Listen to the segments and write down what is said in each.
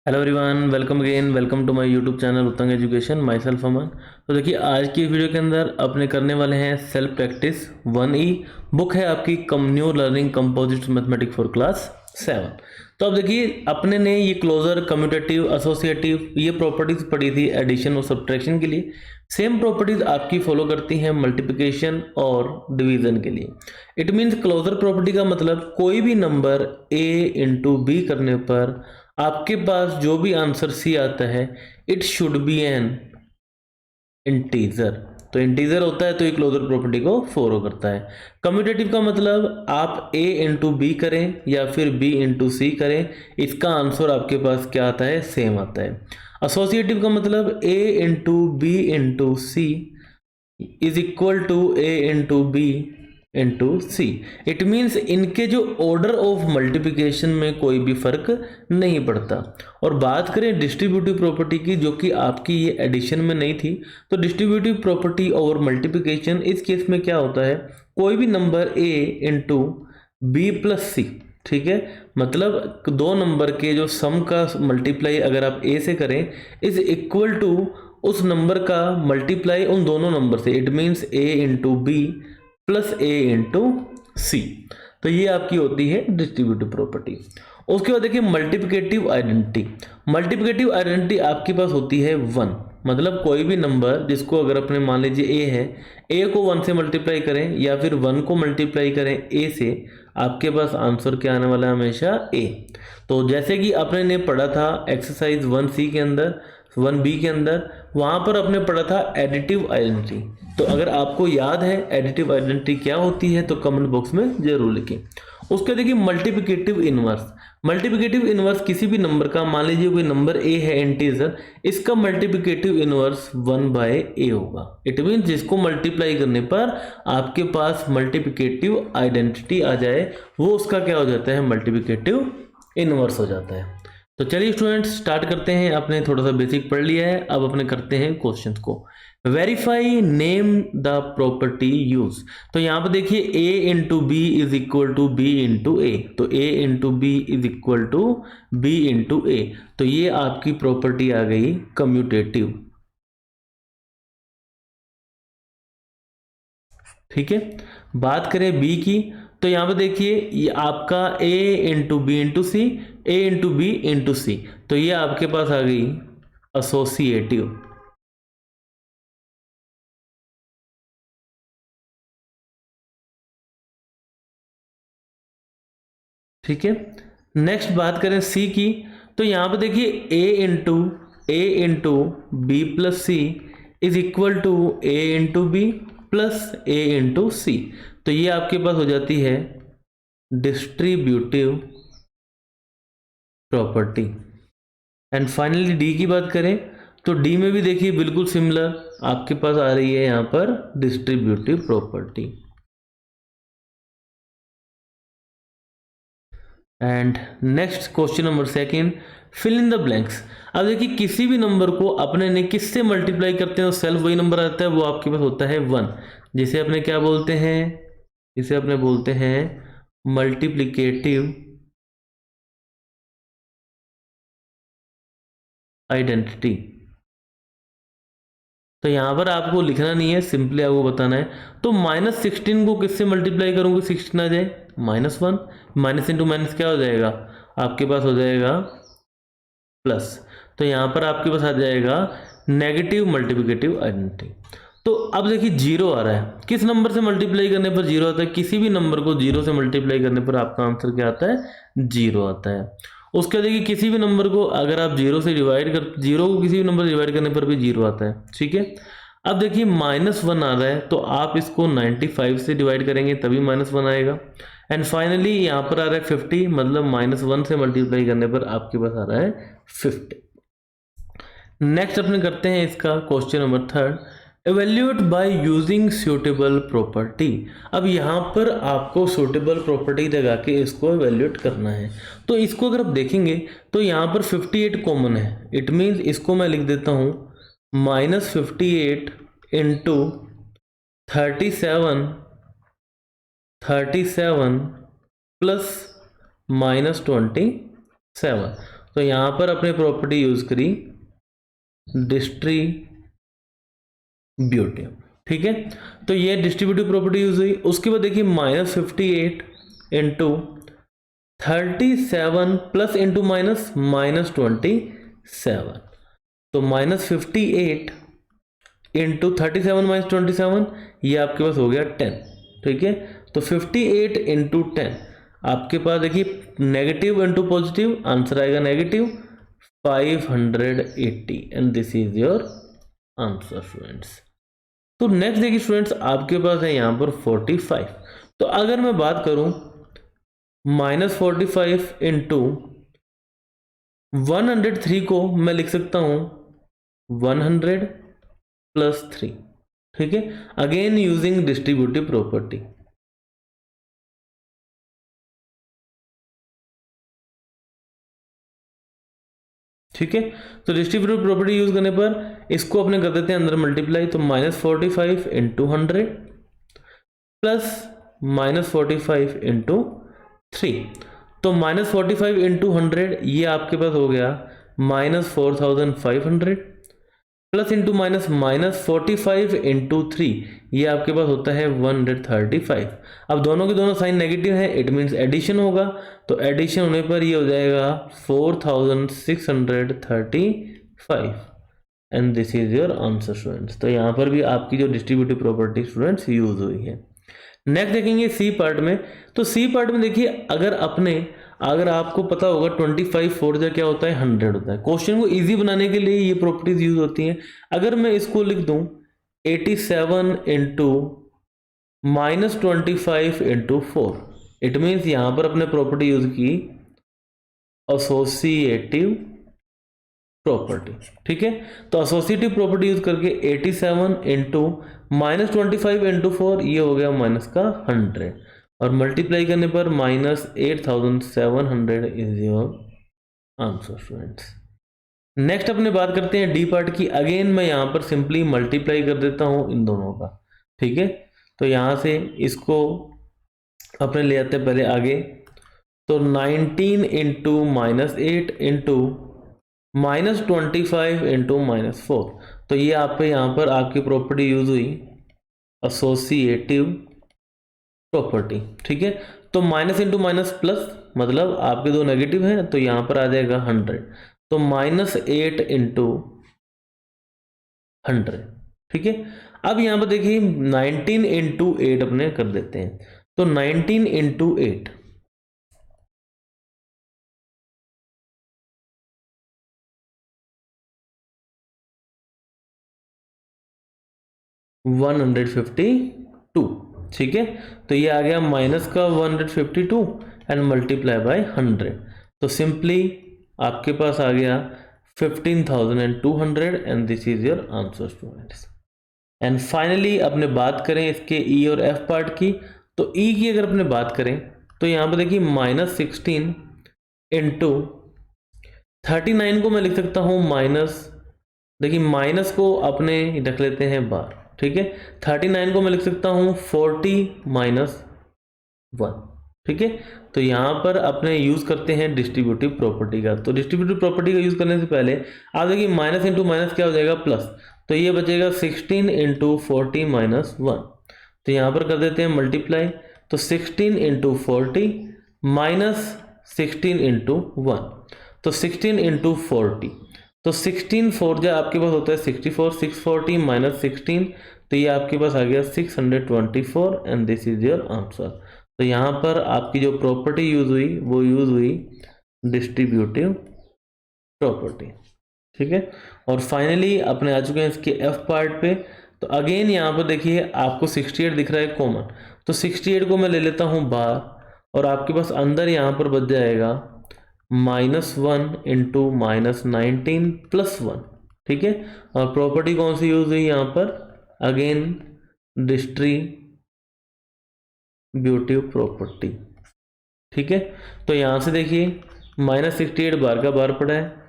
Hello everyone, welcome again, welcome to my YouTube channel Uttang education. Myself Aman. तो देखिए, आज की वीडियो के अंदर अपने करने वाले हैं सेल्फ प्रैक्टिस 1E। बुक है आपकी new learning composite mathematics for class 7। तो अब देखिए, अपने ने ये क्लोजर, कम्यूटेटिव, एसोसिएटिव ये प्रॉपर्टीज पढ़ी थी एडिशन और सब्ट्रैक्शन के लिए। सेम प्रॉपर्टीज आपकी फॉलो करती हैं मल्टीप्लिकेशन और डिवीजन के लिए। इट मीन्स क्लोजर प्रॉपर्टी का मतलब कोई भी नंबर a इंटू बी करने पर आपके पास जो भी आंसर सी आता है it should be N integer. तो इंटीजर होता है तो ये क्लोजर प्रॉपर्टी को फॉलो करता है। कम्यूटेटिव का मतलब आप a इंटू बी करें या फिर b इंटू सी करें, इसका आंसर आपके पास क्या आता है, सेम आता है। एसोसिएटिव का मतलब a into B into C is equal to a into B into C. It means इनके जो ऑर्डर ऑफ मल्टीप्लिकेशन में कोई भी फर्क नहीं पड़ता। और बात करें डिस्ट्रीब्यूटिव प्रॉपर्टी की, जो कि आपकी ये एडिशन में नहीं थी, तो डिस्ट्रीब्यूटिव प्रॉपर्टी और मल्टीप्लिकेशन इस केस में क्या होता है, कोई भी number a into b plus c, ठीक है, मतलब दो नंबर के जो सम का मल्टीप्लाई अगर आप a से करें इज इक्वल टू उस नंबर का मल्टीप्लाई उन दोनों नंबर से। It means a into b plus a into c. तो ये आपकी होती है डिस्ट्रीब्यूटिव प्रॉपर्टी। उसके बाद देखिए मल्टीप्लिकेटिव आइडेंटिटी। मल्टीप्लिकेटिव आइडेंटिटी आपके पास होती है 1, मतलब कोई भी नंबर जिसको अगर अपने मान लीजिए a है, a को 1 से मल्टीप्लाई करें या फिर 1 को मल्टीप्लाई करें a से, आपके पास आंसर क्या आने वाला है, हमेशा a। तो जैसे कि आपने ने पढ़ा था एक्सरसाइज 1C के अंदर, 1B के अंदर, वहां पर आपने पढ़ा था एडिटिव आइडेंटिटी। तो अगर आपको याद है एडिटिव आइडेंटिटी क्या होती है तो कमेंट बॉक्स में जरूर लिखें। उसके देखिए मल्टीप्लिकेटिव इनवर्स। मल्टीप्लिकेटिव इनवर्स किसी भी नंबर का, मान लीजिए कोई नंबर a है इंटीजर, इसका मल्टीप्लिकेटिव इनवर्स 1/a होगा। इट मीन जिसको मल्टीप्लाई करने पर आपके पास मल्टीप्लिकेटिव आइडेंटिटी आ जाए वो उसका क्या हो जाता है, मल्टीप्लिकेटिव इनवर्स हो जाता है। तो चलिए स्टूडेंट्स स्टार्ट करते हैं। आपने थोड़ा सा बेसिक पढ़ लिया है, अब अपने करते हैं क्वेश्चन को। Verify name the property use. तो यहां पर देखिए a into b is equal to b into a, तो a into b is equal to b into a. तो ये आपकी प्रॉपर्टी आ गई कम्यूटेटिव, ठीक है। बात करें b की, तो यहां पर देखिए ये आपका a into B into c, a into B into c, तो ये आपके पास आ गई एसोसिएटिव। ठीक है। नेक्स्ट बात करें सी की, तो यहां पर देखिए a into b plus c is equal to a into b plus a into c. तो ये आपके पास हो जाती है distributive property. And finally d की बात करें, तो डी में भी देखिए बिल्कुल सिमिलर आपके पास आ रही है यहां पर distributive property. And next question number second, fill in the blanks. अब देखिए किसी भी नंबर को अपने ने किससे मल्टीप्लाई करते हैं तो सेल्फ वही नंबर आता है, वो आपके पास होता है 1, जिसे अपने क्या बोलते हैं, इसे अपने बोलते हैं मल्टीप्लिकेटिव आइडेंटिटी। तो यहां पर आपको लिखना नहीं है, सिंपली आपको बताना है। तो -16 को किससे मल्टीप्लाई करूंगे 16 आ जाए, -1, माइनस इंटू माइनस क्या हो जाएगा, आपके पास हो जाएगा प्लस। तो यहां पर आपके पास आ जाएगा नेगेटिव मल्टीप्लिकेटिव आइडेंटिटी। तो अब देखिए जीरो आ रहा है, किस नंबर से मल्टीप्लाई करने पर जीरो आता है, किसी भी नंबर को जीरो से मल्टीप्लाई करने पर आपका आंसर क्या आता है, जीरो आता है। उसके देखिए किसी भी नंबर को अगर आप जीरो से डिवाइड कर, जीरो को किसी भी नंबर से डिवाइड करने पर भी जीरो आता है, ठीक है। अब देखिए -1 आ रहा है, तो आप इसको 95 से डिवाइड करेंगे तभी -1 आएगा। एंड फाइनली यहाँ पर आ रहा है 50, मतलब -1 से मल्टीप्लाई करने पर आपके पास आ रहा है 50। नेक्स्ट अपने करते हैं इसका question number third, evaluate by using suitable property. अब यहाँ पर आपको सूटेबल प्रॉपर्टी लगा के इसको एवेल्यूएट करना है। तो इसको अगर आप देखेंगे तो यहाँ पर 58 कॉमन है। इट मीन्स इसको मैं लिख देता हूँ -58 इंटू 37 प्लस -27। तो यहाँ पर अपने प्रॉपर्टी यूज करी डिस्ट्रीब्यूटिव, ठीक है। तो ये डिस्ट्रीब्यूटिव प्रॉपर्टी यूज हुई। उसके बाद देखिए -58 इंटू 37 प्लस इंटू माइनस -27, तो -58 इंटू 37 माइनस 27, ये आपके पास हो गया 10, ठीक है। तो 58 इंटू 10 आपके पास देखिए नेगेटिव इंटू पॉजिटिव, आंसर आएगा negative 580 and this is your answer students. तो नेक्स्ट देखिए स्टूडेंट्स आपके पास है यहाँ पर 45। तो अगर मैं बात करूं -45 इंटू 103 को मैं लिख सकता हूं 100 प्लस 3, ठीक है, अगेन यूजिंग डिस्ट्रीब्यूटिव प्रॉपर्टी। ठीक है, तो डिस्ट्रीब्यूटिव प्रॉपर्टी यूज करने पर इसको अपने कर देते हैं अंदर मल्टीप्लाई, तो -45 इंटू 100 प्लस -45 इंटू 3, तो -45 इंटू 100 ये आपके पास हो गया -4500 प्लस इंटू माइनस -45 इंटू 3 ये आपके पास होता है 135। अब दोनों के दोनों साइन नेगेटिव है, इट मीन्स एडिशन होगा, तो एडिशन होने पर ये हो जाएगा 4635 and this is your answer students. तो यहाँ पर भी आपकी जो डिस्ट्रीब्यूटिव प्रॉपर्टी स्टूडेंट्स यूज हुई है। नेक्स्ट देखेंगे सी पार्ट में। तो सी पार्ट में देखिए अगर आपको पता होगा 25 4 क्या होता है 100 होता है। क्वेश्चन को इजी बनाने के लिए ये प्रॉपर्टीज यूज होती हैं। अगर मैं इसको लिख दूं 87 इंटू -25 इंटू 4, इट मीन्स यहां पर अपने प्रॉपर्टी यूज की एसोसिएटिव प्रॉपर्टी, ठीक है। तो एसोसिएटिव प्रॉपर्टी यूज करके 87 इंटू -25 इंटू 4 ये हो गया माइनस का 100 और मल्टीप्लाई करने पर -8700 is your answer students. Next अपने बात करते हैं डी पार्ट की। अगेन मैं यहाँ पर सिंपली मल्टीप्लाई कर देता हूँ इन दोनों का, ठीक है। तो यहाँ से इसको अपने ले आते हैं पहले आगे, तो 19 इंटू -8 इंटू -25 इंटू -4, तो ये आप यहाँ पर आपकी प्रॉपर्टी यूज हुई एसोसिएटिव प्रॉपर्टी, ठीक है। तो माइनस इंटू माइनस प्लस, मतलब आपके दो नेगेटिव हैं, तो यहां पर आ जाएगा 100, तो -8 इंटू 100, ठीक है। अब यहां पर देखिए 19 इंटू 8 अपने कर देते हैं, तो 19 इंटू 8 152, ठीक है। तो ये आ गया माइनस का 152 एंड मल्टीप्लाई बाय 100, तो सिंपली आपके पास आ गया 15,200 and this is your answer students. And finally अपने बात करें इसके ई और एफ पार्ट की, तो ई की अगर अपने बात करें तो यहाँ पर देखिए -16 इंटू 39 को मैं लिख सकता हूँ देखिए माइनस को अपने रख लेते हैं बार, ठीक है। 39 को मैं लिख सकता हूँ 40 - 1, ठीक है। तो यहाँ पर अपने यूज करते हैं डिस्ट्रीब्यूटिव प्रॉपर्टी का। तो डिस्ट्रीब्यूटिव प्रॉपर्टी का यूज करने से पहले आप देखिए माइनस इंटू माइनस क्या हो जाएगा प्लस, तो ये बचेगा 16 इंटू 40 - 1, तो यहाँ पर कर देते हैं मल्टीप्लाई, तो 16 इंटू 40 माइनस 16 इंटू 1, तो 16 इंटू 40, तो 16 4 जो आपके पास होता है 64, 640 माइनस 16, तो ये आपके पास आ गया 624 and this is your answer. तो यहाँ पर आपकी जो प्रॉपर्टी यूज हुई वो यूज हुई डिस्ट्रीब्यूटिव प्रॉपर्टी, ठीक है। और फाइनली अपने आ चुके हैं इसके एफ पार्ट पे। तो अगेन यहाँ पर देखिए आपको 68 दिख रहा है कॉमन, तो 68 को मैं ले लेता हूँ बाहर और आपके पास अंदर यहाँ पर बच जाएगा -1 इंटू -19 प्लस 1, ठीक है। और प्रॉपर्टी कौन सी यूज हुई यहाँ पर, अगेन डिस्ट्रीब्यूटिव प्रॉपर्टी, ठीक है। तो यहाँ से देखिए -68 बार का बार पड़ा है,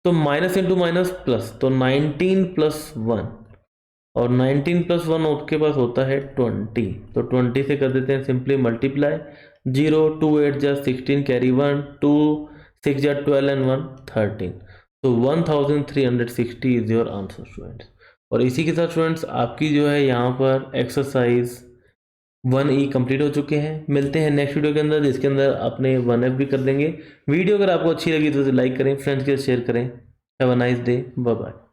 तो माइनस इंटू माइनस प्लस, तो 19 प्लस 1, और 19 प्लस 1 आपके पास होता है 20, तो 20 से कर देते हैं सिंपली मल्टीप्लाई, 0 2 8 जा 16 कैरी 1, 2 6 या 12 एंड 1 13, तो 1360 इज योर आंसर स्टूडेंट्स। और इसी के साथ स्टूडेंट्स आपकी जो है यहाँ पर एक्सरसाइज 1E कंप्लीट हो चुके हैं। मिलते हैं नेक्स्ट वीडियो के अंदर, जिसके अंदर अपने 1F भी कर देंगे। वीडियो अगर आपको अच्छी लगी तो लाइक करें, फ्रेंड्स के साथ शेयर करें। Have a nice day, bye bye.